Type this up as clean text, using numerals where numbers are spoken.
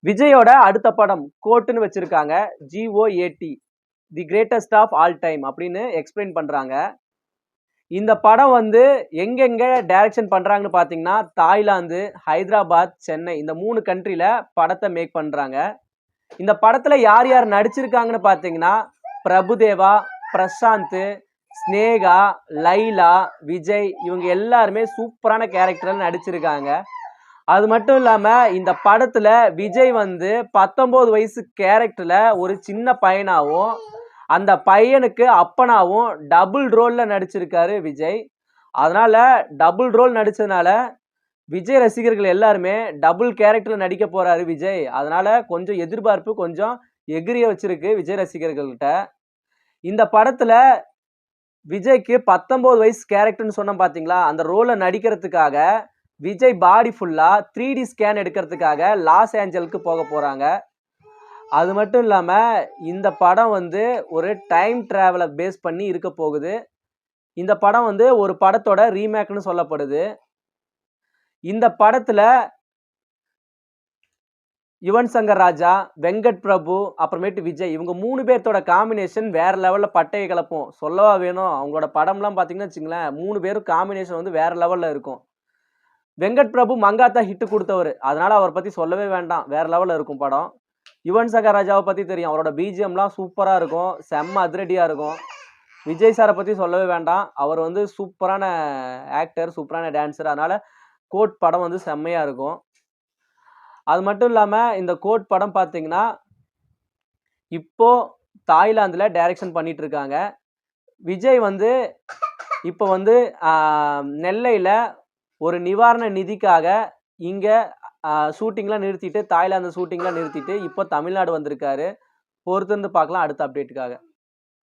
விஜயோட அடுத்த படம் கோட்னு வச்சிருக்காங்க. GOAT the greatest of all time அப்படின்னு எக்ஸ்பிளைன் பண்றாங்க. இந்த படம் வந்து எங்கெங்க டைரக்ஷன் பண்றாங்கன்னு பாத்தீங்கன்னா தாய்லாந்து, ஹைதராபாத், சென்னை இந்த 3 கண்ட்ரில படத்தை மேக் பண்றாங்க. இந்த படத்துல யார் யார் நடிச்சிருக்காங்கன்னு பாத்தீங்கன்னா பிரபுதேவா, பிரசாந்த், ஸ்னேகா, லைலா, விஜய் இவங்க எல்லாருமே சூப்பரான கேரக்டர்ல நடிச்சிருக்காங்க. அது மட்டும் இல்லாம இந்த படத்துல விஜய் வந்து 19 வயசு கேரக்டர்ல ஒரு சின்ன பையனாவும் அந்த பையனுக்கு அப்பனாவும் டபுள் ரோல்ல நடிச்சிருக்காரு விஜய். அதனால டபுள் ரோல் நடிச்சதுனால விஜய் ரசிகர்கள் எல்லாருமே டபுள் கேரக்டர்ல நடிக்க போறாரு விஜய். அதனால கொஞ்சம் எதிர்பார்ப்பு கொஞ்சம் எகிரிய வச்சிருக்கு விஜய் ரசிகர்கள்கிட்ட. இந்த படத்துல விஜய்க்கு 19 வயசு கேரக்டர்னு சொன்னோம் பாத்தீங்களா, அந்த ரோலை நடிக்கிறதுக்காக விஜய் பாடி ஃபுல்லா 3D ஸ்கேன் எடுக்கிறதுக்காக லாஸ் ஏஞ்சலுக்கு போக போறாங்க. அது மட்டும் இல்லாம இந்த படம் வந்து ஒரு டைம் டிராவலை பேஸ் பண்ணி இருக்க போகுது. இந்த படம் வந்து ஒரு படத்தோட ரீமேக்னு சொல்லப்படுது. இந்த படத்துல யுவன் சங்கர் ராஜா, வெங்கட் பிரபு, அப்புறமேட்டு விஜய் இவங்க 3 பேர்த்தோட காம்பினேஷன் வேற லெவல்ல பட்டையை கிளப்பும். சொல்லவா வேணும்? அவங்களோட படம்லாம் பார்த்தீங்கன்னு வச்சுங்களேன், 3 பேரும் காம்பினேஷன் வந்து வேற லெவல்ல இருக்கும். வெங்கட் பிரபு மங்காத்தா ஹிட் கொடுத்தவர், அதனால அவரை பத்தி சொல்லவே வேண்டாம், வேற லெவல்ல இருக்கும் படம். யுவன் சங்கர் ராஜாவை பத்தி தெரியும், அவரோட பிஜிஎம்லாம் சூப்பரா இருக்கும், செம்ம அதிரடியா இருக்கும். விஜய் சாரை பத்தி சொல்லவே வேண்டாம், அவர் வந்து சூப்பரான ஆக்டர், சூப்பரான டான்ஸர். அதனால கோட் படம் வந்து செம்மையா இருக்கும். அது மட்டும் இல்லாம இந்த கோட் படம் பார்த்தீங்கன்னா இப்போ தாய்லாந்துல டைரக்ஷன் பண்ணிட்டு இருக்காங்க. விஜய் வந்து இப்போ வந்து நெல்லையில ஒரு நிவாரண நிதிக்காக இங்க ஷூட்டிங்லாம் நிறுத்திட்டு, தாய்லாந்து ஷூட்டிங்லாம் நிறுத்திட்டு இப்போ தமிழ்நாடு வந்திருக்காரு. பொறுத்திருந்து பார்க்கலாம் அடுத்த அப்டேட்டுக்காக.